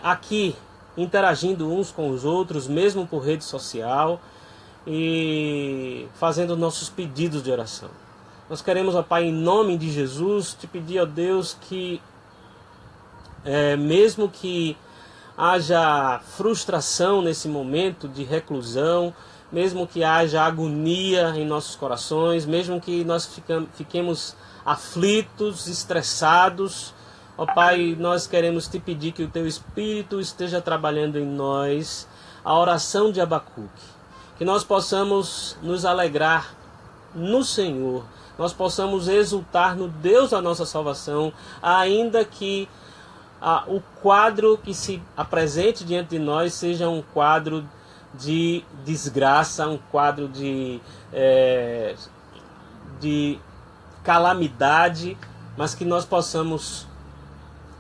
aqui interagindo uns com os outros, mesmo por rede social, e fazendo nossos pedidos de oração. Nós queremos, ó Pai, em nome de Jesus, te pedir, ó Deus, que mesmo que haja frustração nesse momento de reclusão, mesmo que haja agonia em nossos corações, mesmo que nós fiquemos aflitos, estressados, ó Pai, nós queremos te pedir que o Teu Espírito esteja trabalhando em nós a oração de Abacuque, que nós possamos nos alegrar no Senhor, nós possamos exultar no Deus da nossa salvação, ainda que o quadro que se apresente diante de nós seja um quadro de desgraça, um quadro de calamidade, mas que nós possamos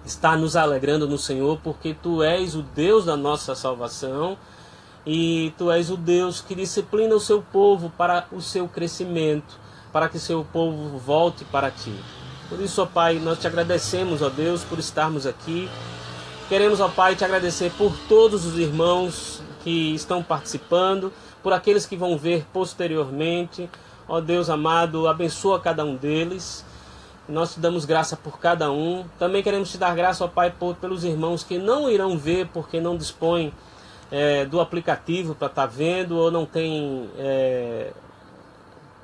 estar nos alegrando no Senhor, porque Tu és o Deus da nossa salvação, e Tu és o Deus que disciplina o Seu povo para o seu crescimento, para que Seu povo volte para Ti. Por isso, ó Pai, nós te agradecemos, ó Deus, por estarmos aqui. Queremos, ó Pai, te agradecer por todos os irmãos que estão participando, por aqueles que vão ver posteriormente. Ó Deus amado, abençoa cada um deles. Nós te damos graça por cada um. Também queremos te dar graça, ó Pai, pelos irmãos que não irão ver porque não dispõem do aplicativo para estar vendo, ou não tem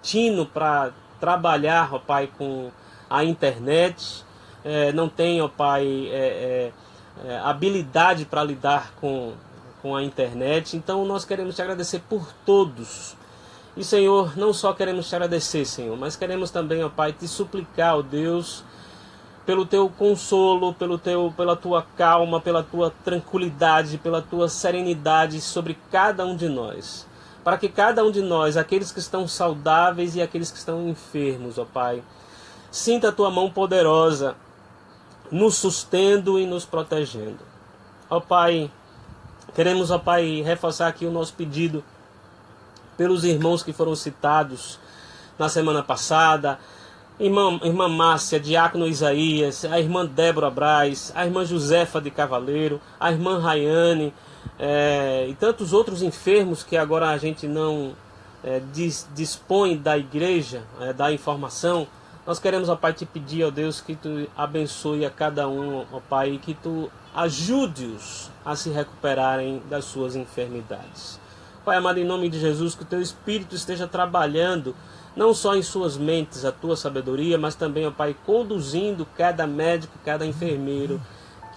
tino para trabalhar, ó Pai, com a internet, não tem, ó Pai, habilidade para lidar com a internet. Então nós queremos te agradecer por todos. E, Senhor, não só queremos te agradecer, Senhor, mas queremos também, ó Pai, te suplicar, ó Deus, pelo Teu consolo, pela Tua calma, pela Tua tranquilidade, pela Tua serenidade sobre cada um de nós. Para que cada um de nós, aqueles que estão saudáveis e aqueles que estão enfermos, ó Pai, sinta a Tua mão poderosa nos sustendo e nos protegendo. Ó Pai, queremos, ó Pai, reforçar aqui o nosso pedido pelos irmãos que foram citados na semana passada, irmã Márcia, diácono Isaías, a irmã Débora Braz, a irmã Josefa de Cavaleiro, a irmã Rayane, e tantos outros enfermos que agora a gente não dispõe da igreja, da informação. Nós queremos, ó Pai, te pedir, ó Deus, que Tu abençoe a cada um, ó Pai, e que Tu ajude-os a se recuperarem das suas enfermidades. Pai amado, em nome de Jesus, que o Teu Espírito esteja trabalhando, não só em suas mentes, a Tua sabedoria, mas também, ó Pai, conduzindo cada médico, cada enfermeiro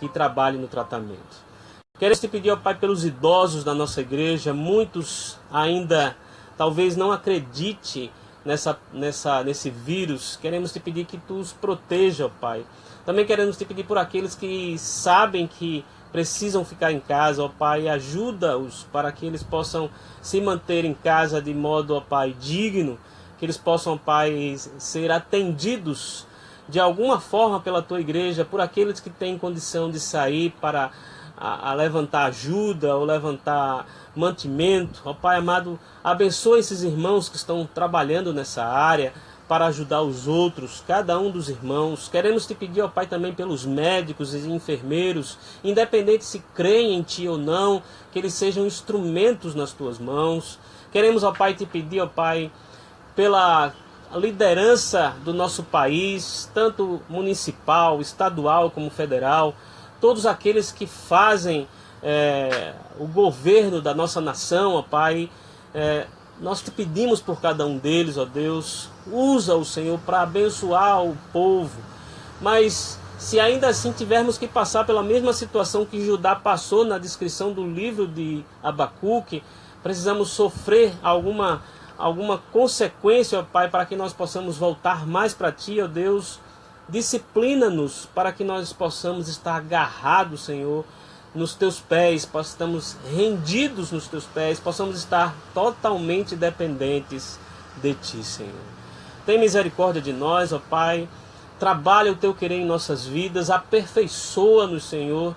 que trabalhe no tratamento. Quero te pedir, ó Pai, pelos idosos da nossa igreja, muitos ainda talvez não acredite nesse vírus. Queremos te pedir que Tu os proteja, ó Pai. Também queremos te pedir por aqueles que sabem que precisam ficar em casa, ó Pai, ajuda-os para que eles possam se manter em casa de modo, ó Pai, digno, que eles possam, ó Pai, ser atendidos de alguma forma pela Tua igreja, por aqueles que têm condição de sair para levantar ajuda ou levantar mantimento. Ó Pai amado, abençoa esses irmãos que estão trabalhando nessa área para ajudar os outros, cada um dos irmãos. Queremos te pedir, ó Pai, também pelos médicos e enfermeiros, independente se creem em Ti ou não, que eles sejam instrumentos nas Tuas mãos. Queremos, ó Pai, te pedir, ó Pai, pela liderança do nosso país, tanto municipal, estadual como federal, todos aqueles que fazem o governo da nossa nação, ó Pai. Nós te pedimos por cada um deles, ó Deus, usa o Senhor para abençoar o povo. Mas se ainda assim tivermos que passar pela mesma situação que Judá passou na descrição do livro de Abacuque, precisamos sofrer alguma consequência, ó Pai, para que nós possamos voltar mais para Ti, ó Deus. Disciplina-nos para que nós possamos estar agarrados, Senhor, nos Teus pés, possamos rendidos nos Teus pés, possamos estar totalmente dependentes de Ti, Senhor. Tem misericórdia de nós, ó Pai. Trabalha o Teu querer em nossas vidas, aperfeiçoa-nos, Senhor.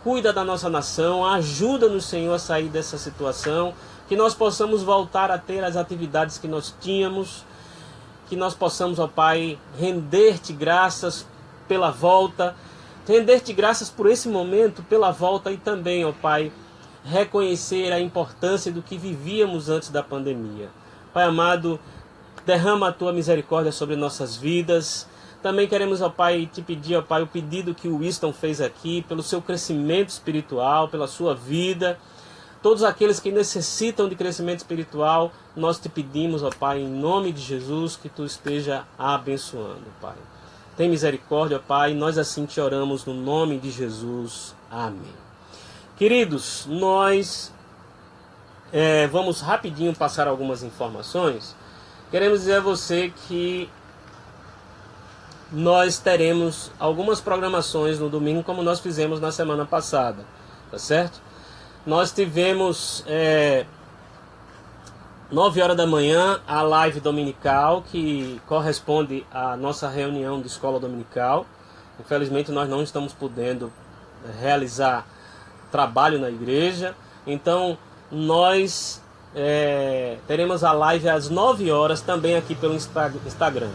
Cuida da nossa nação, ajuda-nos, Senhor, a sair dessa situação, que nós possamos voltar a ter as atividades que nós tínhamos, que nós possamos, ó Pai, render-te graças pela volta, render-te graças por esse momento, pela volta, e também, ó Pai, reconhecer a importância do que vivíamos antes da pandemia. Pai amado, derrama a Tua misericórdia sobre nossas vidas. Também queremos, ó Pai, te pedir, ó Pai, o pedido que o Winston fez aqui, pelo seu crescimento espiritual, pela sua vida. Todos aqueles que necessitam de crescimento espiritual, nós te pedimos, ó Pai, em nome de Jesus, que Tu esteja abençoando, Pai. Tem misericórdia, ó Pai, nós assim te oramos no nome de Jesus. Amém. Queridos, nós vamos rapidinho passar algumas informações. Queremos dizer a você que nós teremos algumas programações no domingo, como nós fizemos na semana passada, tá certo? Nós tivemos 9 horas da manhã a live dominical, que corresponde à nossa reunião de escola dominical. Infelizmente nós não estamos podendo realizar trabalho na igreja, então nós teremos a live às 9 horas também aqui pelo Instagram.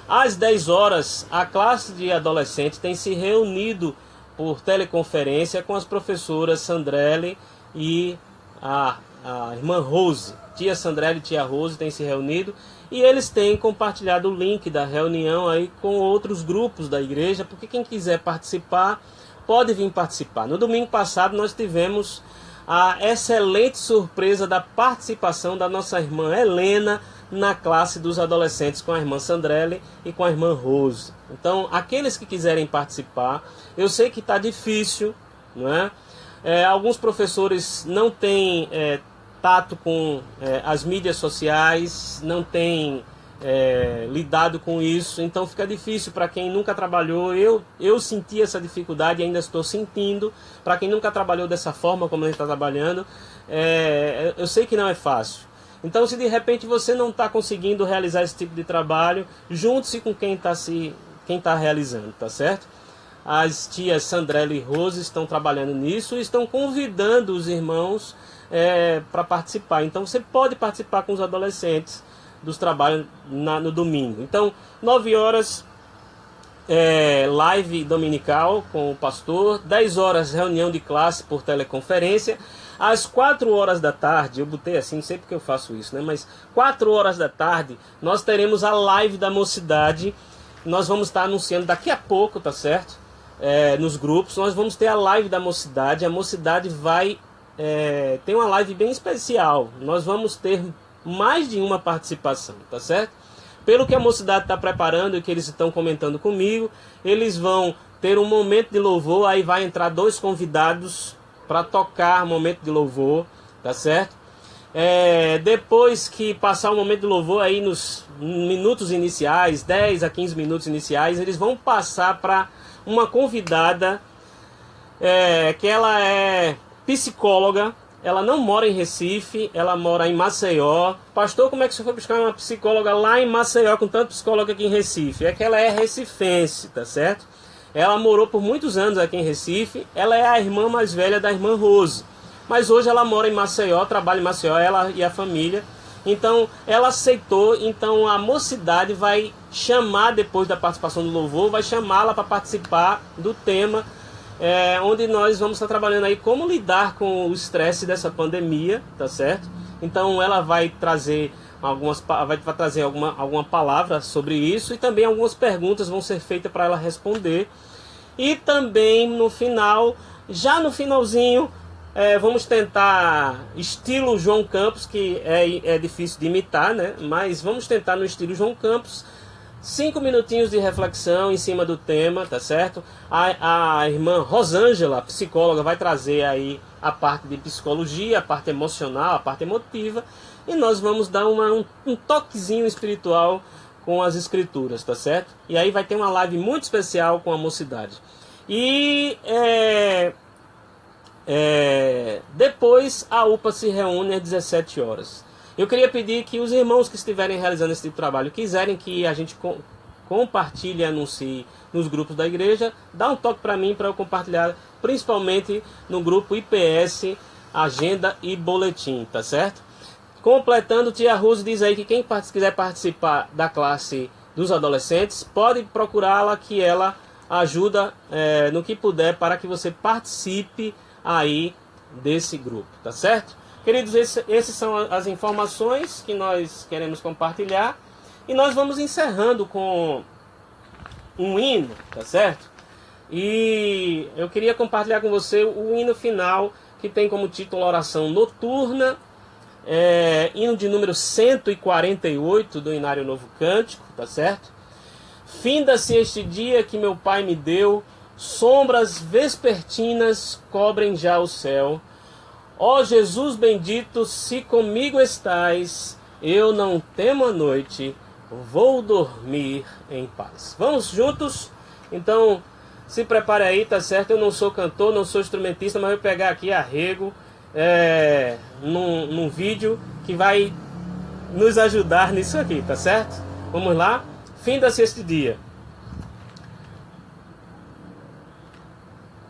Às 10 horas, a classe de adolescentes tem se reunido por teleconferência com as professoras Sandrelli e a irmã Rose. Tia Sandrelli e tia Rose têm se reunido e eles têm compartilhado o link da reunião aí com outros grupos da igreja, porque quem quiser participar, pode vir participar. No domingo passado nós tivemos a excelente surpresa da participação da nossa irmã Helena na classe dos adolescentes com a irmã Sandrelli e com a irmã Rose. Então, aqueles que quiserem participar, eu sei que está difícil, não é? Alguns professores não têm tato com as mídias sociais, não têm lidado com isso, então fica difícil para quem nunca trabalhou. Eu senti essa dificuldade e ainda estou sentindo. Para quem nunca trabalhou dessa forma como a gente está trabalhando, eu sei que não é fácil. Então, se de repente você não está conseguindo realizar esse tipo de trabalho, junte-se com quem está realizando, tá certo? As tias Sandrelli e Rose estão trabalhando nisso e estão convidando os irmãos para participar. Então, você pode participar com os adolescentes dos trabalhos no domingo. Então, 9 horas, live dominical com o pastor. 10 horas, reunião de classe por teleconferência. Às 4 horas da tarde, eu botei assim, não sei porque eu faço isso, né? Mas 4 horas da tarde, nós teremos a live da mocidade. Nós vamos estar anunciando daqui a pouco, tá certo? Nos grupos, nós vamos ter a live da mocidade. A mocidade vai ter uma live bem especial. Nós vamos ter mais de uma participação, tá certo? Pelo que a mocidade está preparando e que eles estão comentando comigo, eles vão ter um momento de louvor, aí vai entrar 2 convidados para tocar momento de louvor, tá certo? Depois que passar o momento de louvor aí nos minutos iniciais, 10 a 15 minutos iniciais, eles vão passar para uma convidada que ela é psicóloga. Ela não mora em Recife, ela mora em Maceió. Pastor, como é que você foi buscar uma psicóloga lá em Maceió com tanto psicólogo aqui em Recife? É que ela é recifense, tá certo? Ela morou por muitos anos aqui em Recife. Ela é a irmã mais velha da irmã Rose. Mas hoje ela mora em Maceió, trabalha em Maceió, ela e a família. Então, ela aceitou. Então, a mocidade vai chamar, depois da participação do louvor, vai chamá-la para participar do tema, onde nós vamos estar trabalhando aí como lidar com o estresse dessa pandemia, tá certo? Então, ela vai trazer alguma palavra sobre isso, e também algumas perguntas vão ser feitas para ela responder. E também no final, já no finalzinho, Vamos tentar estilo João Campos, que é difícil de imitar, né? Mas vamos tentar no estilo João Campos. 5 minutinhos de reflexão em cima do tema, tá certo? A irmã Rosângela, psicóloga, vai trazer aí a parte de psicologia, a parte emocional, a parte emotiva. E nós vamos dar um toquezinho espiritual com as escrituras, tá certo? E aí vai ter uma live muito especial com a mocidade. E depois a UPA se reúne às 17 horas. Eu queria pedir que os irmãos que estiverem realizando esse tipo de trabalho, quiserem que a gente compartilhe e anuncie nos grupos da igreja, dá um toque para mim, para eu compartilhar, principalmente no grupo IPS, Agenda e Boletim, tá certo? Completando, tia Rose diz aí que quem quiser participar da classe dos adolescentes, pode procurá-la, que ela ajuda no que puder para que você participe aí desse grupo, tá certo? Queridos, esses são as informações que nós queremos compartilhar. E nós vamos encerrando com um hino, tá certo? E eu queria compartilhar com você o hino final, que tem como título Oração Noturna, hino de número 148 do Inário Novo Cântico, tá certo? Finda-se este dia que meu Pai me deu, sombras vespertinas cobrem já o céu. Ó Jesus bendito, se comigo estais, eu não temo a noite, vou dormir em paz. Vamos juntos? Então, se prepare aí, tá certo? Eu não sou cantor, não sou instrumentista, mas eu vou pegar aqui arrego num vídeo que vai nos ajudar nisso aqui, tá certo? Vamos lá? Finda-se este dia.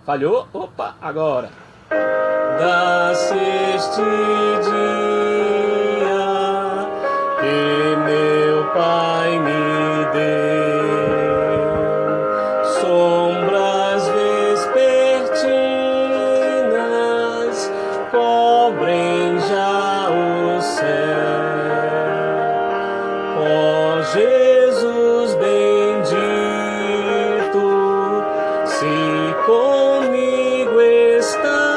Falhou? Opa, agora. Dá-se este dia que meu Pai me deu, sombras vespertinas cobrem já o céu. Ó Jesus bendito, se comigo está,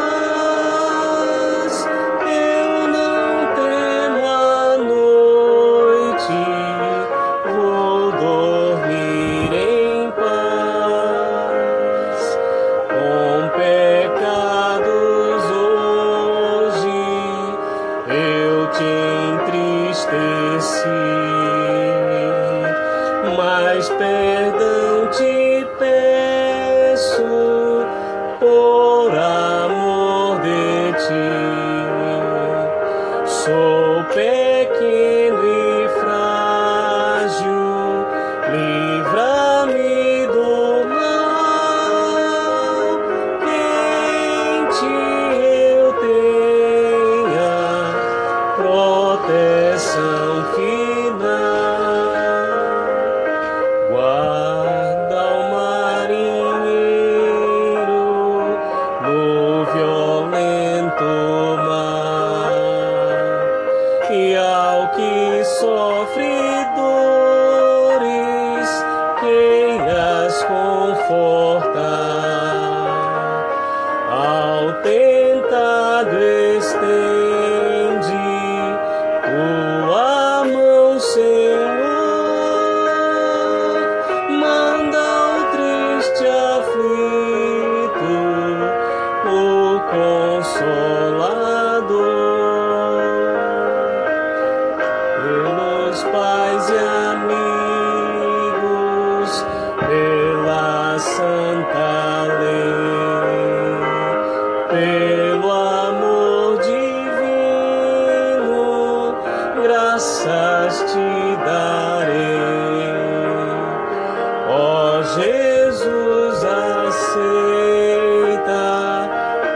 mas perdão te peço por amor de ti. Sou pequeno e frágil, livra-me do mal, que em ti eu tenha proteção final. Guarda o marinheiro no violento mar, e ao que sofre dores, queiras confortar. Ao tentado estende tua mão, Senhor. Pelos pais e amigos, pela santa lei, pelo amor divino, graças te darei. Ó Jesus, aceita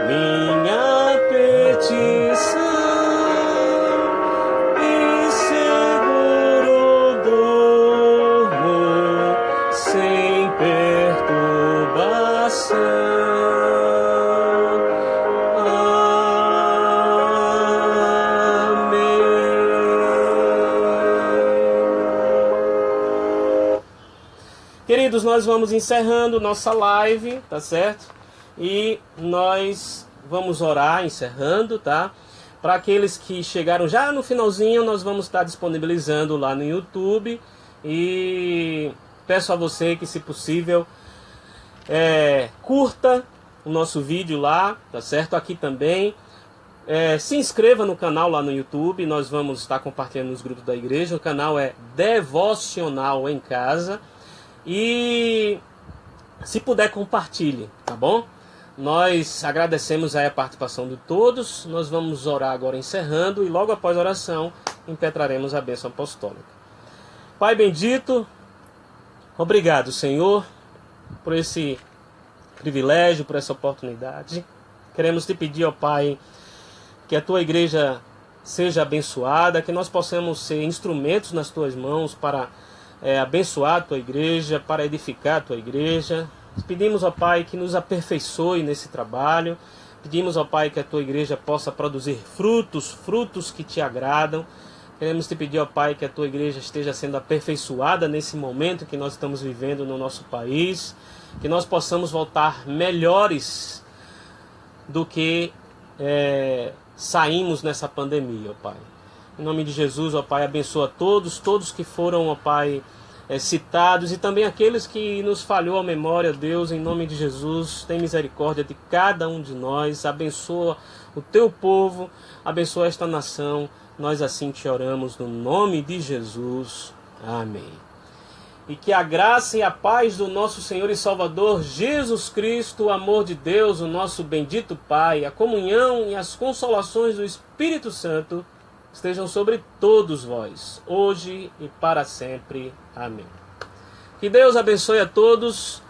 minha petição, e seguro durmo sem perturbação. Amém. Queridos, nós vamos encerrando nossa live, tá certo? E nós vamos orar encerrando, tá? Para aqueles que chegaram já no finalzinho, nós vamos estar disponibilizando lá no YouTube. E peço a você que, se possível, curta o nosso vídeo lá, tá certo? Aqui também. Se inscreva no canal lá no YouTube, nós vamos estar compartilhando nos grupos da igreja. O canal é Devocional em Casa. E se puder, compartilhe, tá bom? Nós agradecemos aí a participação de todos. Nós vamos orar agora encerrando e logo após a oração impetraremos a bênção apostólica. Pai bendito, obrigado, Senhor, por esse privilégio, por essa oportunidade. Queremos te pedir, ó Pai, que a tua igreja seja abençoada, que nós possamos ser instrumentos nas tuas mãos para abençoar a tua igreja, para edificar a tua igreja. Pedimos, ó Pai, que nos aperfeiçoe nesse trabalho. Pedimos, ó Pai, que a tua igreja possa produzir frutos que te agradam. Queremos te pedir, ó Pai, que a tua igreja esteja sendo aperfeiçoada nesse momento que nós estamos vivendo no nosso país. Que nós possamos voltar melhores do que saímos nessa pandemia, ó Pai. Em nome de Jesus, ó Pai, abençoa todos que foram, ó Pai, citados, e também aqueles que nos falhou a memória. Deus, em nome de Jesus, tem misericórdia de cada um de nós, abençoa o teu povo, abençoa esta nação. Nós assim te oramos no nome de Jesus. Amém. E que a graça e a paz do nosso Senhor e Salvador Jesus Cristo, o amor de Deus, o nosso bendito Pai, a comunhão e as consolações do Espírito Santo estejam sobre todos vós, hoje e para sempre. Amém. Que Deus abençoe a todos.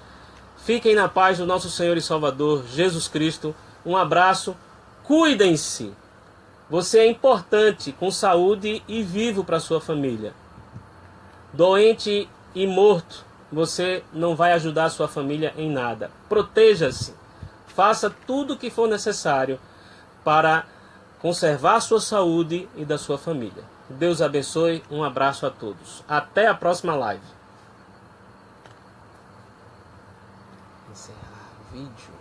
Fiquem na paz do nosso Senhor e Salvador Jesus Cristo. Um abraço. Cuidem-se. Você é importante, com saúde e vivo para a sua família. Doente e morto, você não vai ajudar a sua família em nada. Proteja-se. Faça tudo o que for necessário para conservar a sua saúde e da sua família. Deus abençoe. Um abraço a todos. Até a próxima live. Encerrar o vídeo.